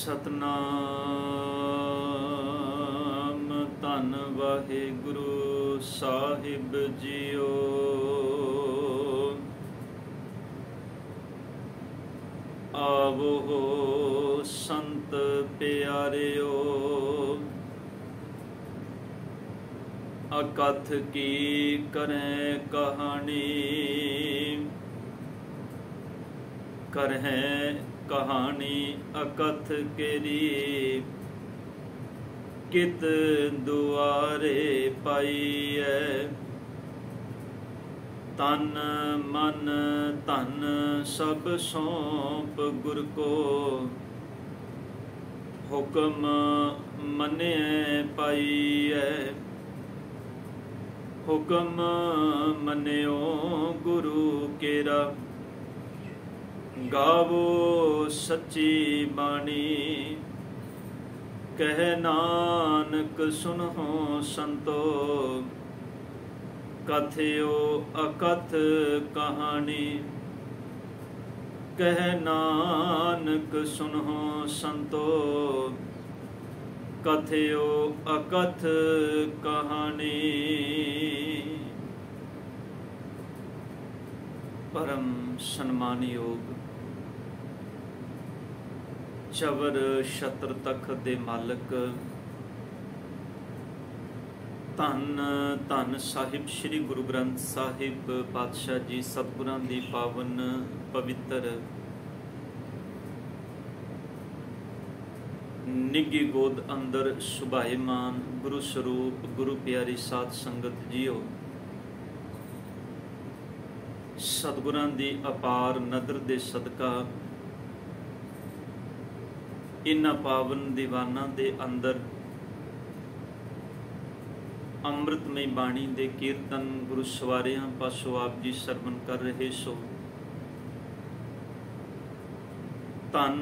सतनाम धन वाहिगुरु साहिब जीओ। आवो संत प्यारिओ, अकथ की करें कहानी, करें कहानी अकथ केरी। कित दुआरे पाईऐ, तन मन धन सब सौंप गुर को। हुक्म मने पाईऐ, हुक्म मन्यो गुरु केरा। गावो सच्ची बाणी, कह नानक सुनहो संतो। कथयो अकथ कहानी, कह नानक सुनहो संतो। कथयो अकथ कहानी। परम सन्मानयोग चवर छत्र तख्त दे मालक धन धन साहिब श्री गुरु ग्रंथ साहिब पातशाह जी सतगुरां दी पावन पवित्र निगी गोद अंदर सुभाईमान गुरु स्वरूप गुरु प्यारी साध संगत जीओ। सतगुरां दी अपार नदर दे सदका इन्हां पावन दीवाना दे अंदर अमृतमय बाणी दे कीर्तन गुरु सवारियां पासों आप जी सरवण कर रहे सो। धन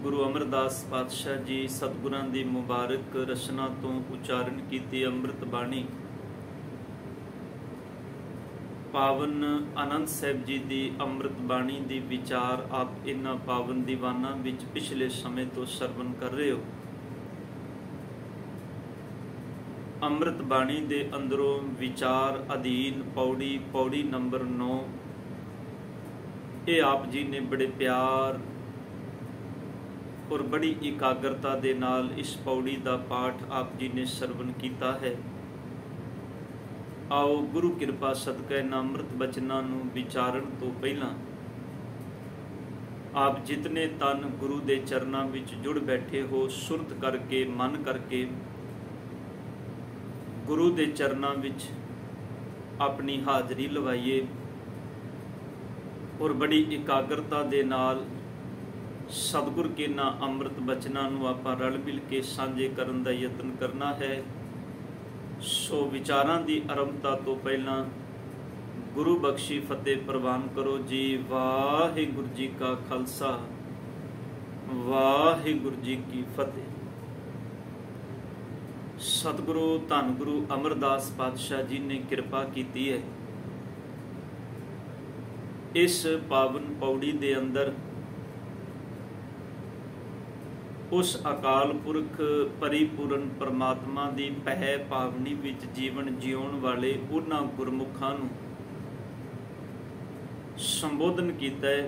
गुरु अमरदास पातशाह जी सतगुरां दी मुबारक रचना तो उचारण कीती अमृत बाणी पावन आनंद साहिब जी दी अमृत बाणी दी विचार आप इन्हां पावन दीवाना विच पिछले समय तो सरवण कर रहे हो। अमृत बाणी दे अंदरों विचार अधीन पौड़ी पौड़ी नंबर 9 ये आप जी ने बड़े प्यार और बड़ी एकाग्रता दे नाल इस पौड़ी दा पाठ आप जी ने सरवण कीता है। आओ गुरु कृपा सदका इन्हां अमृत बचनां नूं विचारण तो पहला आप जितने तन गुरु दे चरनां विच जुड़ बैठे हो सुरत करके मन करके गुरु दे चरनां विच अपनी हाजरी लवाइए और बड़ी एकाग्रता दे नाल सतगुर के ना अमृत बचनां नूं आपां रल मिल के सांझे करन दा यतन करना है। सो विचारां दी आरंभता तो पहला गुरु बख्शी फतेह प्रवान करो जी। वाहिगुरु जी का खालसा वाहिगुरु जी की फतेह। सतगुरु धन गुरु अमरदास पातशाह जी ने कृपा कीती है इस पावन पौड़ी दे अंदर उस अकाल पुरख परिपूर्ण परमात्मा दी पै पावनी विच जीवन जीउण वाले उन्हां गुरमुखां नूं संबोधन कीता है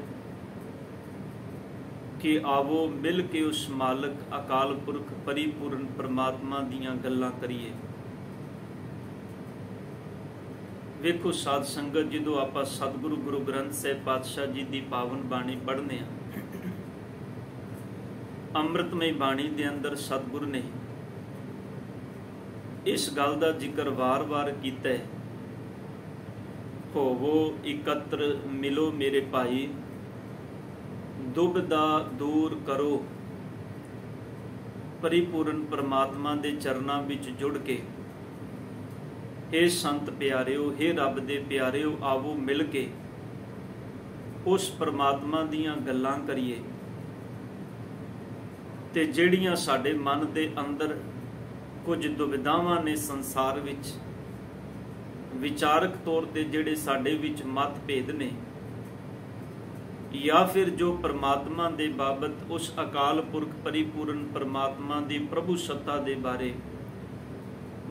कि आवो मिल के उस मालक अकाल पुरख परिपूर्ण परमात्मा दीयां गल्लां करिए। वेखो साध संगत जदों आपां सतगुरु गुरु ग्रंथ साहिब पातशाह जी दी पावन बाणी पढ़ने अमृतमय बाणी दे अंदर सतगुरु ने इस गल दा जिक्र वार वार कीता है। होवो एकत्र मिलो मेरे भाई, दुबदा दूर करो। परिपूर्ण परमात्मा दे चरनां विच जुड़ के हे संत प्यारिओ हे रब दे प्यारिओ आवो मिल के उस परमात्मा दीयां गल्लां करिए ते ਜਿਹੜੀਆਂ ਸਾਡੇ मन ਦੇ अंदर कुछ दुविधावां ने संसार विच विचारक तौर ते ਜਿਹੜੇ ਸਾਡੇ विच मतभेद ने या फिर जो परमात्मा दे बाबत उस अकाल पुरख परिपूर्ण परमात्मा दी प्रभु सत्ता दे बारे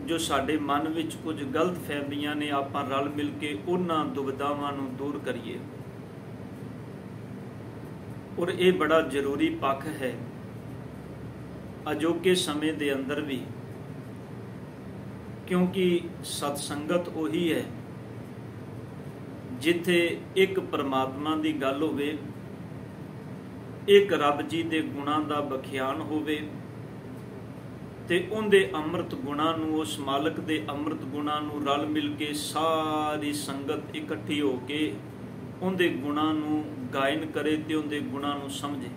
जो साडे मन विच कुछ गलत फहमियां ने, आपां रल मिल के उन्हां दुविधावां नूं दूर करिए। और ये बड़ा जरूरी पक्ष है अजोके समय दे अंदर भी, क्योंकि सतसंगत उही है जिथे एक परमात्मा दी गल होवे, एक रब जी दे गुणां दा बखियान होवे ते उनदे अमृत गुणां नूं, उस मालक दे अमृत गुणां नूं रल मिल के सारी संगत इकट्ठी हो के उनदे गुणां नूं गायन करे ते उनदे गुणां नूं समझे।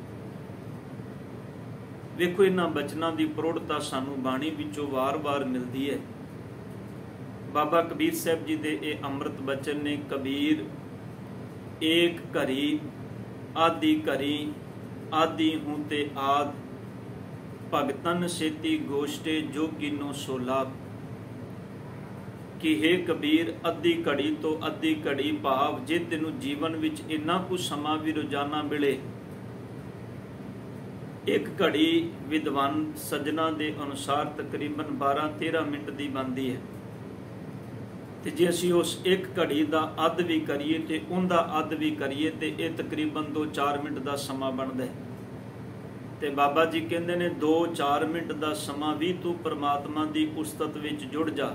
वेखो इन्हां बचनां दी प्रौढ़ता सानूं बाणी विचों वार-वार मिलदी है। बाबा कबीर साहब जी दे ये अमृत बचन ने, कबीर एक घरी आदि घरी आदि हूँ ते आद, भगतन सेती गोष्टे जो कीनो सो लाभ। कि हे कबीर अद्धी घड़ी तो अद्धी घड़ी भाव जे तेनू जीवन विच इन्ना कुछ समा भी रोजाना मिले, एक घड़ी विद्वान सज्जना दे अनुसार तकरीबन 12-13 मिनट दी बनती है। तो जे असी उस एक घड़ी का अध भी करिए तो उनका अध भी करिए तो यह तकरीबन 2-4 मिनट का समा बनता है। तो बाबा जी कहते ने 2-4 मिनट का समा भी तू परमात्मा की उस्तत विच जुड़ जा।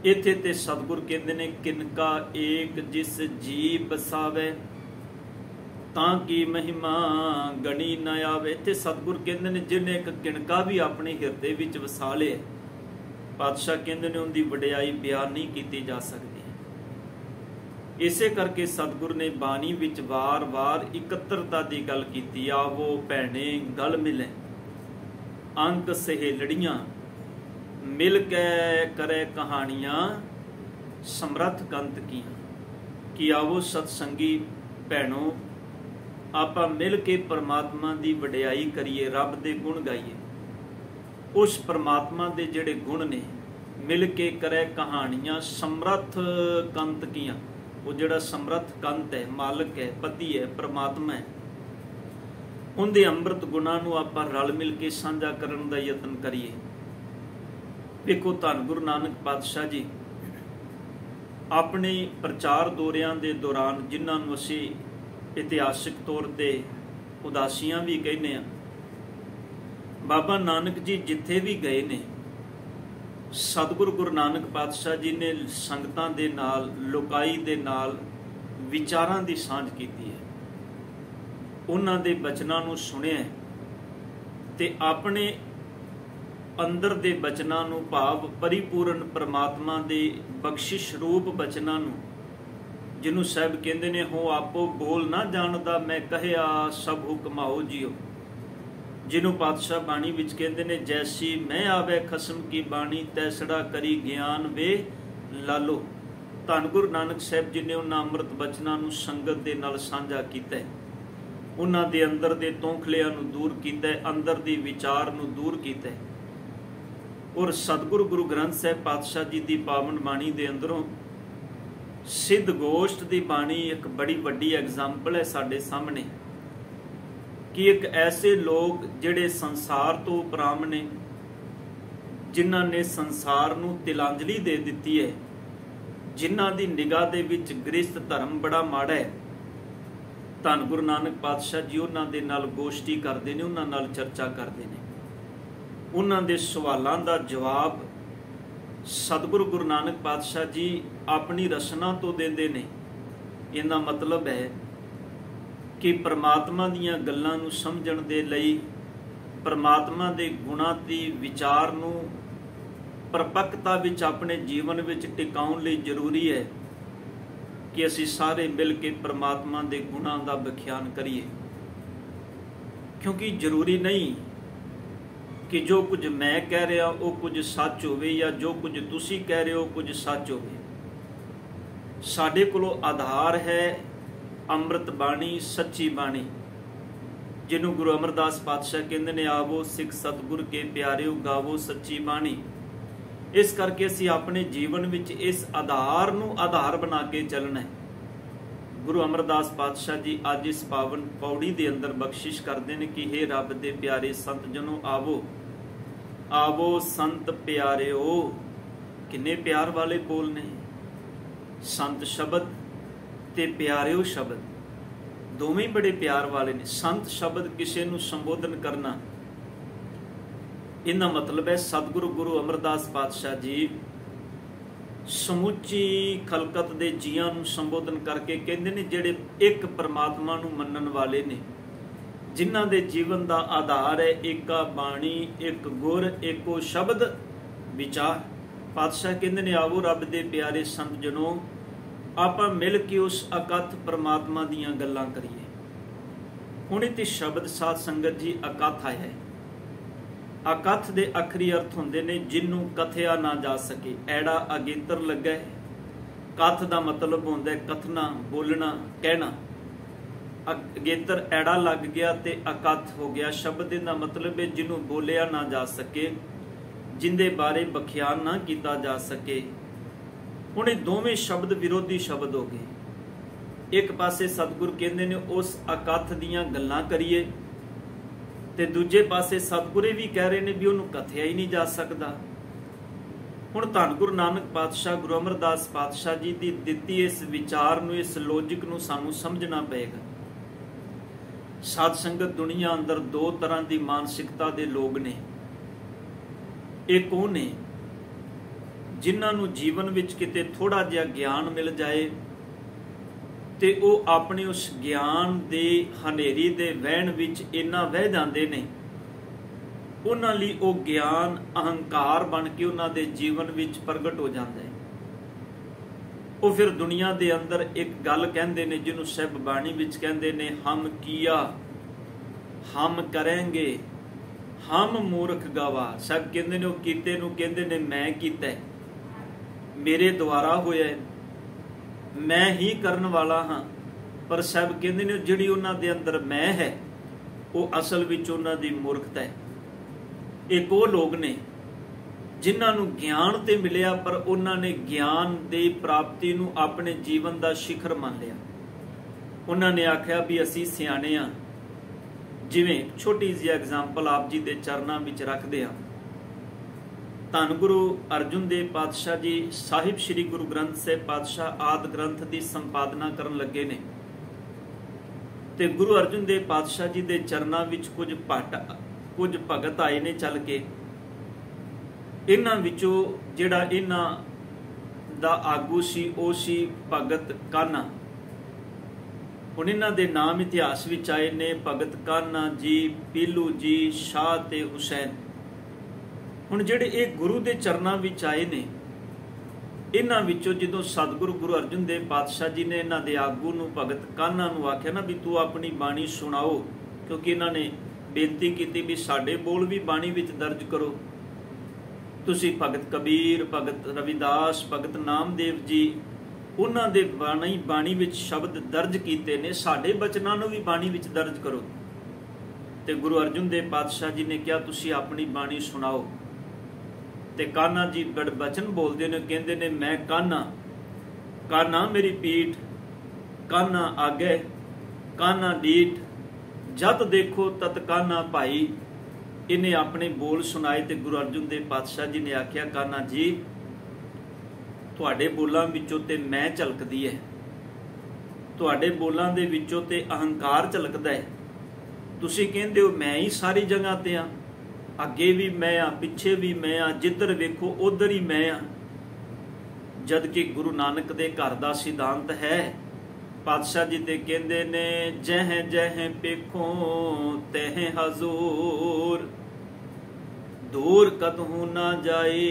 इत्थे ते सतगुर कहते ने किनका एक जिस जी बसावे तां की महिमा गणी न आवे। इत्थे सतगुर कहते ने जिन्हें एक किनका भी अपने हिरदे विच वसा लिया, पातशाह कहते ने उनकी वडियाई बयान नहीं की जा सकती। इसे करके सतगुर ने बाणी विच वार वार इकत्रता की गल की। आवो भैणे गल मिले अंक सहेलड़ियां, मिल के करे कहानियां समरथ कंत की। कि आवो सतसंगी भैणों, आपां मिल के परमात्मा की वडियाई करिए, रब दे गुण गाइए। उस परमात्मा दे जिहड़े गुण ने मिल के करे कहानियां समरथ कंत कीयां। वो जिहड़ा समरथ कंत है, मालक है, पति है, परमात्मा है, उनके अमृत गुणां नूं आपां रल मिल के साझा करन दा यतन करिए। देखो धन गुरु नानक पातशाह जी अपने प्रचार दौरियां दे दौरान, जिन्हां नूं असीं इतिहासिक तौर ते उदासियां भी कहने आ, बाबा नानक जी जिथे भी गए ने, सतगुरु गुरु नानक पातशाह जी ने संगतां दे नाल, लोकाई दे नाल विचारां दी सांझ कीती है। उन्हां दे बचनां नूं सुनिया ते अपने अंदर दे बचनां नूं, भाव परिपूर्ण परमात्मा दे बख्शिश रूप बचनां नूं, जिन्हों साहब कहंदे ने हो आपो बोल ना जानदा मैं कहया सब हुक्माओ जियो। जिन्हों पातशाह बाणी विच कहंदे ने जैसी मैं आवे खसम की बाणी तैसड़ा करी ज्ञान वे लालो। धन गुरु नानक साहब जी ने उन्हां अमृत बचनां नूं संगत दे नाल साझा कीता है। उन्हां दे अंदर दे तोखलियां नूं दूर कीता है, अंदर दी विचार नूं दूर कीता है। और सतगुरु गुरु ग्रंथ साहब पातशाह जी दी पावन बाणी दे अंदरों सिद्ध गोष्ठ दी बाणी एक बड़ी वड्डी एग्जाम्पल है साडे सामने, कि एक ऐसे लोग जिहड़े संसार तो उपराम ने, जिन्हां ने संसार नूं तिलांजलि दे दित्ती है, जिन्हां दी निगाह दे विच गृहस्थ धर्म बड़ा माड़ा है। धन गुरु नानक पातशाह जी उन्हां दे नाल गोष्ठी करदे ने, उन्हां नाल चर्चा करदे ने। उन्हां दे सवालां दा जवाब सतगुरु गुरु नानक पातशाह जी अपनी रचना तो देंदे ने। इहदा मतलब है कि परमात्मा दीयां गल्लां नूं समझण दे लई, परमात्मा दे गुणां दी विचार नूं परपक्कता विच अपने जीवन विच टिकाउण लई जरूरी है कि असीं सारे मिल के परमात्मा दे गुणां दा बख्यान करिए। क्योंकि जरूरी नहीं कि जो कुछ मैं कह रहा वो कुछ सच होवे, या जो कुछ तुसी कह रहे हो कुछ सच होवे। साडे कोलों आधार है अमृत बाणी, सच्ची बाणी, जिन्हों गुरु अमरदास पातशाह कहते ने आवो सिख सतगुर के प्यारे गावो सच्ची बाणी। इस करके असीं अपने जीवन विच इस आधार नूं आधार बना के चलना है। गुरु अमरदास पातशाह जी अज इस पावन पौड़ी के अंदर बख्शिश करते हैं कि हे रब दे प्यारे संत जनो आवो आवो संत प्यारिओ। किन्ने प्यार वाले बोल ने, संत शब्द ते प्यारिओ शब्द दोवें बड़े प्यार वाले ने। संत शब्द किसी नूं संबोधन करना, इनका मतलब है सतगुरु गुरु अमरदास पातशाह जी समुची खलकत दे जियां नूं संबोधन करके कहंदे ने जिहड़े एक परमात्मा नूं मनण वाले ने, जिन्हां दे जीवन दा आधार है एका बाणी, एक गुर, एको शब्द विचार। पातशाह कहंदे ने आवो रब दे प्यारे संत जनों, आपां मिल के उस अकथ परमात्मा दीयां गल्लां करिए। हुण इत्थे शब्द साध संगत जी अकथ आया है। अकथ दे अखरी अर्थ होंदे ने जिन्नू कथया ना जा सके। ऐड़ा अगेतर लगा है, कथ दा मतलब होंदा है कथना, बोलना, कहना। अगेतर ऐड़ा लग गया ते अकथ हो गया। शब्द दा मतलब है जिन्नू बोलिया ना जा सके, जिंदे बारे बख्यान ना किया जा सके। हुण ये दोवें शब्द विरोधी शब्द हो गए। एक पासे सतगुर कहंदे ने उस अकथ दीयां गल्लां करिए, ते दूजे पासे सतगुरे भी कह रहे ने भी उन्होंने कथया ही नहीं जा सकता। हुण धन गुरु नानक पातशाह गुरु अमरदास पातशाह जी की दिती इस विचार नूं, इस लॉजिक नूं सानूं समझना पएगा। साध संगत दुनिया अंदर दो तरह की मानसिकता के लोग ने। एक वो ने जिन्हां नूं जीवन विच किते थोड़ा जिहा ज्ञान मिल जाए ते वो अपने उस ज्ञान दे हनेरी दे वहण विच इन्ना वह जाते ने, उन्हां लई वो ज्ञान अहंकार बन के उन्हां दे जीवन विच प्रगट हो जाता है। वो फिर दुनिया दे अंदर एक गल कहंदे ने जिन्हों सब बाणी विच कहंदे ने, हम किया हम करेंगे हम मूर्ख गवा। सब कहंदे ने वो कीते नूं कहंदे ने मैं कीता है, मेरे द्वारा होया है, मैं ही करन वाला हाँ। पर सब कहते ने जिहड़ी उन्हां दे अंदर मैं है वो असल विच उन्हां दी मूर्खता है। एक वो लोग ने जिन्हां नूं ज्ञान ते मिलिया पर उन्हां ने ज्ञान दे प्राप्ति नूं अपने जीवन दा शिखर मान लिया। उन्हां ने आख्या भी असीं सियाणे आ। जिवें छोटी जी एग्जाम्पल आप जी दे चरनां विच रखदे आ। धन गुरु अर्जुन देव पातशाह जी साहिब श्री गुरु ग्रंथ साहिब पातशाह आदि ग्रंथ की संपादना करन लगे ने, ते गुरु अर्जुन देव पातशाह जी दे चरनां विच कुछ भगत आए ने चल के। इन्हां विचों जिहड़ा इन्हां दा आगू सी ओ सी भगत कान्हा। हुण इन्हां दे नाम इतिहास विच आए ने भगत कान्हा जी, पीलू जी, शाह ते हुसैन। हुण जिहड़े ये गुरु के चरनां विच आए ने, इन्हां विचों जदों सतगुरु गुरु अर्जुन देव पातशाह जी ने इन्हां दे आगू नूं भगत कान्हा नूं आख्या ना भी तू अपनी बाणी सुणाओ, क्योंकि इन्हां ने बेनती की भी साडे बोल भी बाणी विच दर्ज करो। तुसीं भगत कबीर, भगत रविदास, भगत नामदेव जी उन्हां दे बाणी विच शब्द दर्ज कीते ने, साडे बचनां नूं भी बाणी विच दर्ज करो। ते गुरु अर्जुन देव पातशाह जी ने कहा तुसीं अपनी बाणी सुणाओ। ते कान्हा जी बड़ बचन बोलते ने, कहते ने मैं कान्हा, कान्हा मेरी पीठ, कान्हा आगे, कान्हा डीठ, जत देखो तत कान्हा भाई। इन्हें अपने बोल सुनाए ते गुरु अर्जुन देव पातशाह जी ने आख्या कान्हा जी तुहाडे बोलां विचों ते मैं झलकदी है, तुहाडे बोलां दे विचों ते अहंकार झलकदा है। तुसीं कहंदे हो मैं ही सारी जगह ते हाँ, अगे भी मैं हाँ, पिछे भी मैं हाँ, जिधर वेखो उधर ही मैं हाँ। जबकि गुरु नानक दे घर दा सिद्धांत है। पातशाह जी ते कहंदे ने जह जह पेखो तह हजूर, दूर कतहू ना जाए,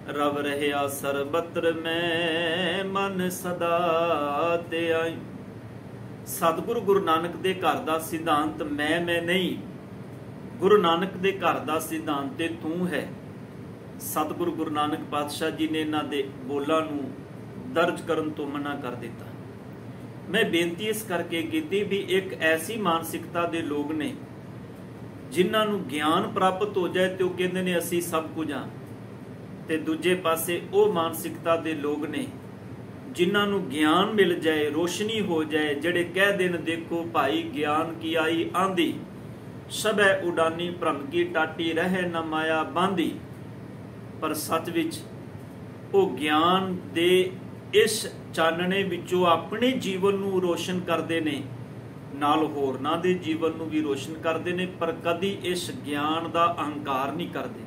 रव रहया सरबत्र में मन सदा ते आई। सतगुरु गुरु नानक दे घर दा सिद्धांत मैं नहीं, गुरु नानक दे घर दा सिद्धांत ते तू है। सतगुरु गुरु नानक पातशाह जी ने इन्हां दे बोलां नूं दर्ज करन तो मना कर दिता। मैं बेनती इस करके कीती भी एक ऐसी मानसिकता दे लोग ने जिन्हां नूं ज्ञान प्राप्त हो जाए तो कहंदे ने असीं सब कुछ हां, ते दूजे पासे वो मानसिकता दे लोग ने जिन्हां नूं ज्ञान मिल जाए, रोशनी हो जाए, जिहड़े कह देन देखो भाई ज्ञान की आई आंधी, सबै उडानी भ्रम की टाटी रहे न माया बांधी। पर सच विच वो ज्ञान दे इस चानणे विचों अपने जीवन नूं रोशन करते ने, नाल होरनां दे जीवन नूं भी रोशन करते ने, पर कदी इस ज्ञान का अहंकार नहीं करते।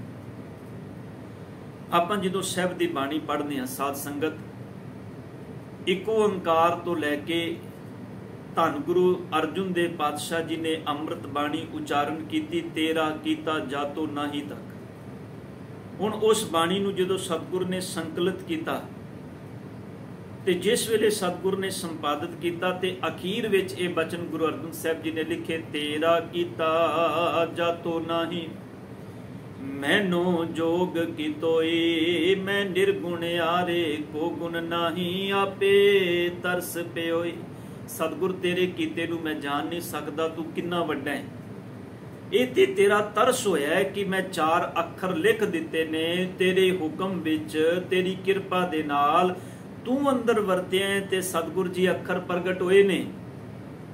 आपां जदों साहिब दी बाणी पढ़दे हां साध संगत, एक ओंकार तो लैके धन गुरु अर्जुन देव पातशाह जी ने अमृत बाणी उचारण की, तेरा कीता जातो नाही तक। हुण उस बाणी नूं जदों सतगुर ने संकलित किया ते जिस वेले सतगुर ने संपादित किया ते अखीर विच ये बचन गुरु अर्जन साहब जी ने लिखे, तेरा कीता जातो नाही मैनो जोग की तोई, मैं निर्गुण आरे को गुण नाही, आपे तरस प्योई। सतगुर तेरे कीते नूं मैं जान नहीं सकता, तू किन्ना वड्डा है। ये ते तेरा तरस होया है कि मैं 4 अखर लिख दिते ने तेरे हुक्म विच, तेरी किरपा दे नाल तू अंदर वरतिया ते सतगुर जी अखर प्रगट होए ने।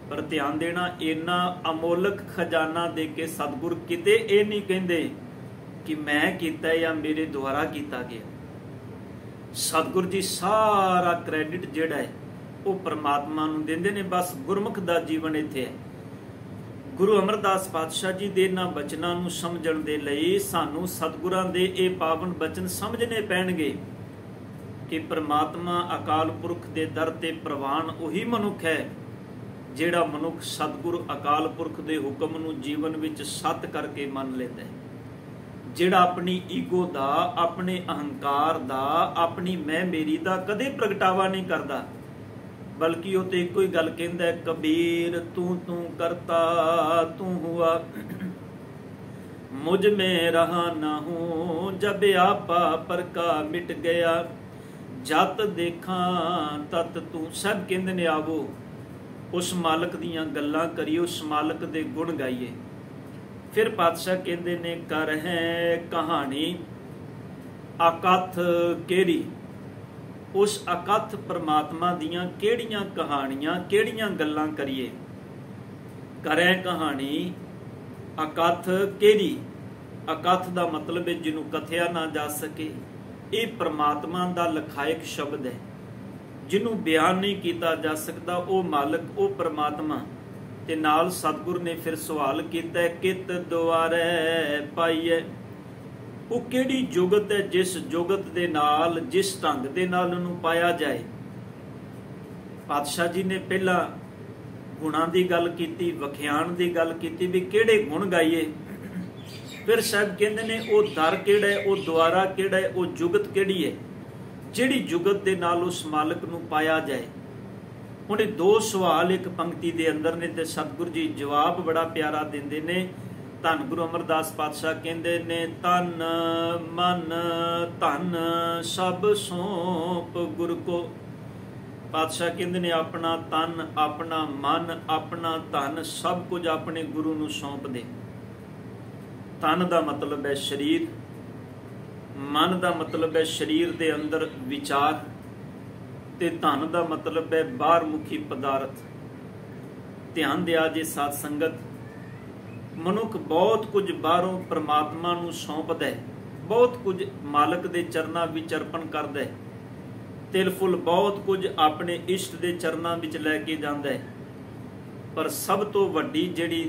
पर ध्यान देना, इन्ना अमोलक खजाना दे के सतगुर किते ये नहीं कहंदे कि मैं किया या मेरे द्वारा किया गया। सतगुर जी सारा क्रैडिट जिहड़ा है वो परमात्मा नूं दिंदे ने। बस गुरमुख दा जीवन इत्थे है। गुरु अमरदास पातशाह जी दे इन्हां बचनां नूं समझण दे लई सानूं सतगुरां दे ये पावन बचन समझने पैणगे कि परमात्मा अकाल पुरख दे दर ते प्रवान उही मनुख है जिहड़ा मनुख सतगुरु अकाल पुरख दे हुक्म नूं जीवन विच सत करके मन लैंदा है, जिहड़ा अपनी ईगो दा, अपने अहंकार दा, अपनी मैं मेरी दा कदे प्रगटावा नहीं करता, बल्कि वो तो एक ही गल कहंदा है, कबीर तू तू करता तू हुआ, मुझ में रहा ना हूं, जब आपा पर का मिट गया, जत देखा तत तू। सब कहंदे ने आवो उस मालक दीयां गल्लां करिए, उस मालक दे गुण गाइए। फिर पातशाह कहते ने, कर है कहानी अकथ केरी, उस अकथ परमात्मा दियां केड़ियां कहानियां केड़ियां गल्लां करिए। करै कहानी अकथ केरी, अकथ दा मतलब है जिन्हों कथया ना जा सके। ये परमात्मा दा लखायक शब्द है, जिन्हों बयान नहीं किया जा सकता, वो मालक वो परमात्मा। ते नाल सतगुर ने फिर सवाल किया, कित दुआरे पाईए, वो केड़ी जुगत है जिस जुगत दे नाल, जिस ढंग दे नाल उन्होंने पाया जाए। पातशाह जी ने पहला गुणां दी गल कीती, वखियाण दी गल कीती भी केड़े गुण गाइए। फिर साहब कहंदे ने वो दर केड़ा है, वो द्वारा केड़ा है, वो जुगत केड़ी है जिहड़ी जुगत दे नाल उस मालक नूं पाया जाए। हुण दो सवाल एक पंक्ति दे अंदर ने ते सतगुर जी जवाब बड़ा प्यारा दिंदे ने। धन गुरु अमरदास पातशाह कहंदे ने, तन मन धन सब सौंप गुर को। पातशाह कहंदे ने अपना तन, अपना मन, अपना धन सब कुछ अपने गुरु नूं सौंप दे। तन दा मतलब है शरीर, मन दा मतलब है शरीर दे अंदर विचार, ते धन दा मतलब है बाहर मुखी पदार्थ। ध्यान दिया जे साध संगत, मनुख बहुत कुछ बाहरों परमात्मा नूं सौंपदा है, बहुत कुछ मालक दे चरनां विच अर्पण करदा है, तिल फुल बहुत कुछ अपने इष्ट दे चरनां विच लैके जांदा है। पर सब तो वड्डी जिहड़ी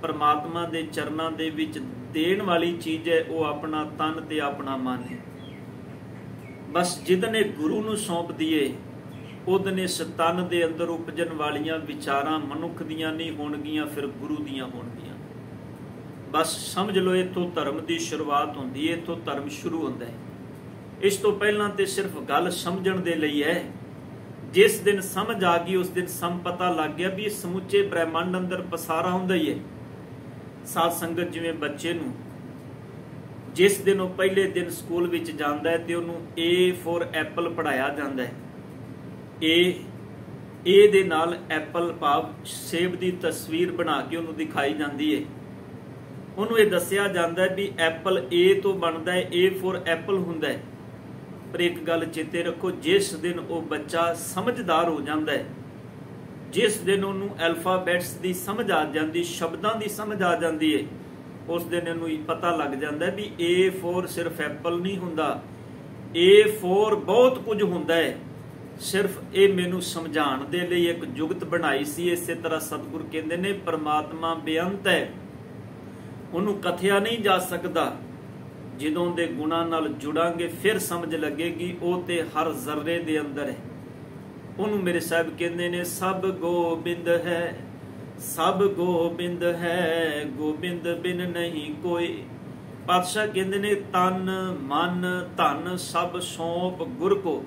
परमात्मा दे चरनां दे विच देण वाली चीज़ है, वो अपना तन ते अपना मन है। बस जिदने गुरु नूं सौंप दिए, उदने इस तन दे अंदर उपजन वालियां विचारां मनुख दियां नहीं होणगियां, फिर गुरु दियां होणगियां। बस समझ लो इत्थों धर्म की शुरुआत होंदी है, इत्थों धर्म शुरू होंदा है। इस तो पहलां ते सिर्फ गल समझण दे लई है। जिस दिन समझ आ गई उस दिन सम पता लग गया भी समूचे ब्रह्मांड अंदर पसारा हुंदा ही है। साध संगत जिवें बच्चे नूं जिस दिन वो पहले दिन स्कूल विच जांदा है ते उहनूं ए फॉर एप्पल पढ़ाया जांदा है। ए दे नाल एप्पल भाव सेब की तस्वीर बना के उहनूं दिखाई जाती है। उहनूं ये दस्सिया जांदा है भी एप्पल ए तो बनदा है, ए फॉर एप्पल हुंदा है। पर एक गल चेते रखो, जिस दिन वो बच्चा समझदार हो जाता है, जिस दिन उन्होंने अल्फाबैट्स की समझ आ जाती, शब्दों की समझ आ जाती है, उस दिन इन्होंने पता लग जाता है भी A4 सिर्फ एप्पल नहीं हुंदा, A4 बहुत कुछ हुंदा है। सिर्फ ये मैनू समझाने दे लई एक जुगत बनाई सी। इसे तरह सतगुरु कहते ने परमात्मा बेअंत है, उन्होंने कथिया नहीं जा सकता। ਜਦੋਂ ਦੇ ਗੁਣਾਂ ਨਾਲ ਜੁੜਾਂਗੇ ਫਿਰ ਸਮਝ ਲੱਗੇਗੀ ਉਹ ਤੇ ਹਰ ਜ਼ਰਰੇ ਦੇ ਅੰਦਰ ਹੈ। ਉਹਨੂੰ ਮੇਰੇ ਸਾਹਿਬ ਕਹਿੰਦੇ ਨੇ ਸਭ ਗੋਬਿੰਦ ਹੈ, ਸਭ ਗੋਬਿੰਦ ਹੈ, ਗੋਬਿੰਦ ਬਿਨ ਨਹੀਂ ਕੋਈ। ਪਾਤਸ਼ਾਹ ਕਹਿੰਦੇ ਨੇ ਤਨ ਮਨ ਧਨ ਸਭ ਸੌਂਪ ਗੁਰ ਕੋ,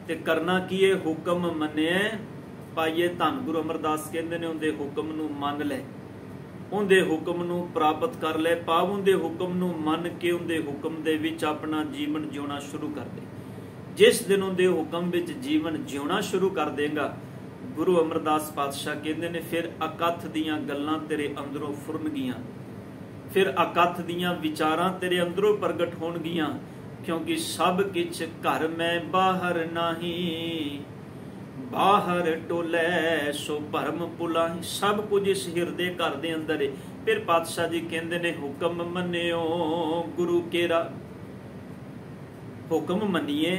ਤੇ ਕਰਨਾ ਕੀ ਹੈ ਹੁਕਮ ਮੰਨਿਆ ਪਾਈਏ ਧਨ। ਗੁਰੂ ਅਮਰਦਾਸ ਕਹਿੰਦੇ ਨੇ ਉਹਦੇ ਹੁਕਮ ਨੂੰ ਮੰਨ ਲੈ, ਉਹਦੇ ਹੁਕਮ ਨੂੰ ਪ੍ਰਾਪਤ ਕਰ ਲੈ, ਪਾਵ ਉਹਦੇ ਹੁਕਮ ਨੂੰ ਮੰਨ ਕੇ ਉਹਦੇ ਹੁਕਮ ਦੇ ਵਿੱਚ ਆਪਣਾ ਜੀਵਨ ਜਿਉਣਾ ਸ਼ੁਰੂ ਕਰ ਦੇ। ਜਿਸ ਦਿਨ ਉਹਦੇ ਹੁਕਮ ਵਿੱਚ ਜੀਵਨ ਜਿਉਣਾ ਸ਼ੁਰੂ ਕਰ ਦੇਗਾ, ਗੁਰੂ ਅਮਰਦਾਸ ਪਾਤਸ਼ਾਹ ਕਹਿੰਦੇ ਨੇ ਫਿਰ ਅਕਥ ਦੀਆਂ ਗੱਲਾਂ ਤੇਰੇ ਅੰਦਰੋਂ ਫੁਰਨਗੀਆਂ, ਫਿਰ ਅਕਥ ਦੀਆਂ ਵਿਚਾਰਾਂ ਤੇਰੇ ਅੰਦਰੋਂ ਪ੍ਰਗਟ ਹੋਣਗੀਆਂ। ਕਿਉਂਕਿ ਸਭ ਕਿਛ ਘਰ ਮੈਂ ਬਾਹਰ ਨਹੀਂ, बाहर टोले सो भरम पुलाही। सब कुछ इस हिरदे घर दे अंदर है। फिर पातशाह जी कहते ने हुक्म मन्नियो गुरु केरा, हुक्म मन्निए।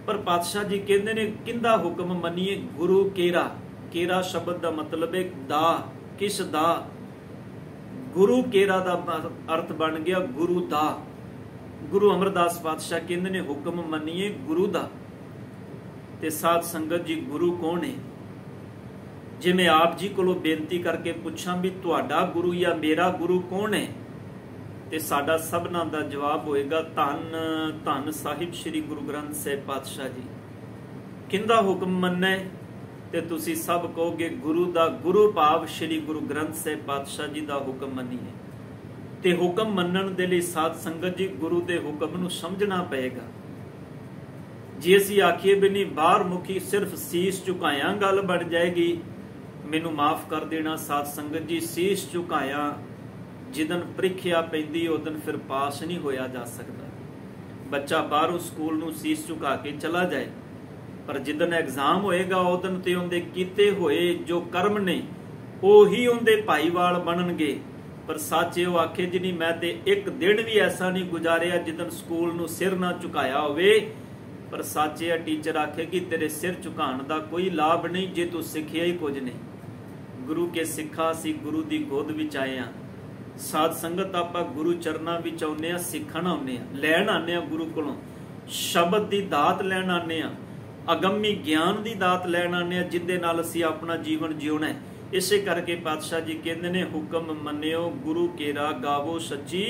पर पातशाह जी कहते ने किंदा हुक्म मन्निए, गुरु केरा। केरा शब्द का मतलब है दा, किस दा। गुरु केरा का अर्थ बन गया गुरु दा। गुरु अमरदास पातशाह कहते ने हुक्म मन्निए गुरु दा। ते साध संगत जी गुरु कौन है? जे मैं आप जी को बेनती करके पूछा भी तुहाडा गुरु या मेरा गुरु कौन है, ते साडा सबना दा जवाब होएगा धन धन साहिब श्री गुरु ग्रंथ साहिब पातशाह जी। किंदा हुक्म मनना है? ते तुसी सब कहोगे गुरु दा। गुरु भाव श्री गुरु ग्रंथ साहिब पातशाह जी दा हुक्म मनीए। ते हुक्म मनण दे लई साध संगत जी गुरु दे हुक्म नूं समझना पएगा। जे असी आखिए भी नहीं बाहर मुखी सिर्फ सीस झुकाया गल बन जाएगी, मैनू माफ कर देना साध संगत जी, सीस झुकाया जिदन प्रीखिया पैंदी उदन फिर पास नहीं होया जा सकता। बच्चा बाहरों स्कूल नूं सीस झुका के चला जाए, पर जिदन एग्जाम होएगा उदन ते उनके कीते होए जो कर्म ने उही उनके भाईवाल बनणगे। पर सच वो आखे जी नहीं मैं ते एक दिन भी ऐसा नहीं गुजारिया जिदन स्कूल नूं सिर ना झुकाया होवे। पर सच है टीचर आखे कि तेरे सिर झुकाण का कोई लाभ नहीं जे तू सिखिया ही कुछ नहीं। गुरु के सिखा सी गुरु की गोद विच आए हाँ। साध संगत आपां गुरु चरना विच आउंदे हां, सिखण आउंदे हां, लैण आने हां गुरु कोलों, शब्द की दात लैण आने हां, अगम्मी ज्ञान की दात लैण आने हां, जिहदे नाल असीं अपना जीवन जिउणा है। इसे करके पातशाह जी कहंदे ने हुक्म मन्नियो गुरु केरा, गावो सच्ची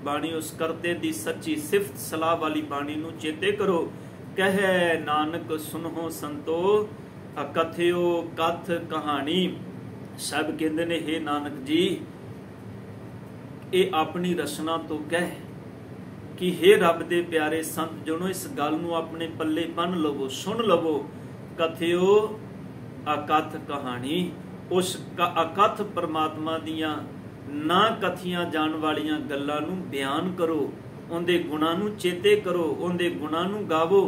बाणी उस करते दी सच्ची सिफत सलाह वाली बाणी नूं चेते करो। कहे नानक सुनो संतो अकथयो कथ कहानी। सब कहते ने हे नानक जी ये अपनी रचना तो कह कि हे रब दे प्यारे संत जनो इस गल नूं अपने पल्ले बन लवो, सुन लवो। कथयो अकथ कहानी, उस अकथ परमात्मा दियां ना कथियां जान वालियां गल्लां नूं बयान करो, उनके गुणां नूं चेते करो, उनके गुणां नूं गावो।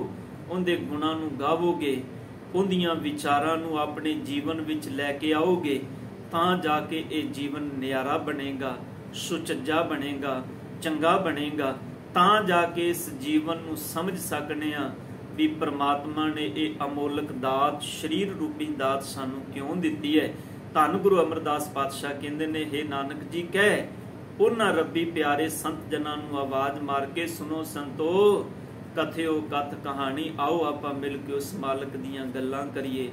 उनके गुणां नूं गावोगे, उनदियां विचारां नूं अपने जीवन विच लैके आओगे, तां जाके ये जीवन नियारा बनेगा, सुचज्जा बनेगा, चंगा बनेगा। तां जाके इस जीवन नूं समझ सकने आ भी परमात्मा ने ये अमोलक दात शरीर रूपी दात सानूं क्यों दित्ती है। धन गुरु अमरदास पातशाह कहते ने हे नानक जी कह उन्हां रब्बी प्यारे संत जनां नूं आवाज मार के सुनो संतो कथियो कथ कहानी। आओ आपां मिल के उस मालक दीयां गल्लां करिए,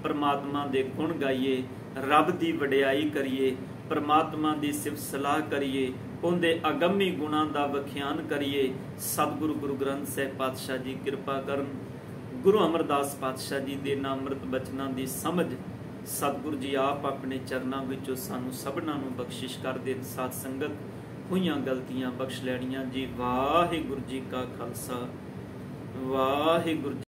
परमात्मा दे गुण गाइए, रब दी वडियाई करिए, परमात्मा दी सिफत सलाह करिए, उनके अगम्मी गुणां दा वख्यान करिए। सतगुरु गुरु ग्रंथ साहिब पातशाह जी किरपा करन। गुरु अमरदास पातशाह जी दे नामृत बचनां दी समझ सतगुरु जी आप अपने चरणों विचों सानू सबना नूं बख्शिश कर देन। साध संगत होईयां गलतियां बख्श लैणियां जी। वाहिगुरू जी का खालसा वाहिगुरू।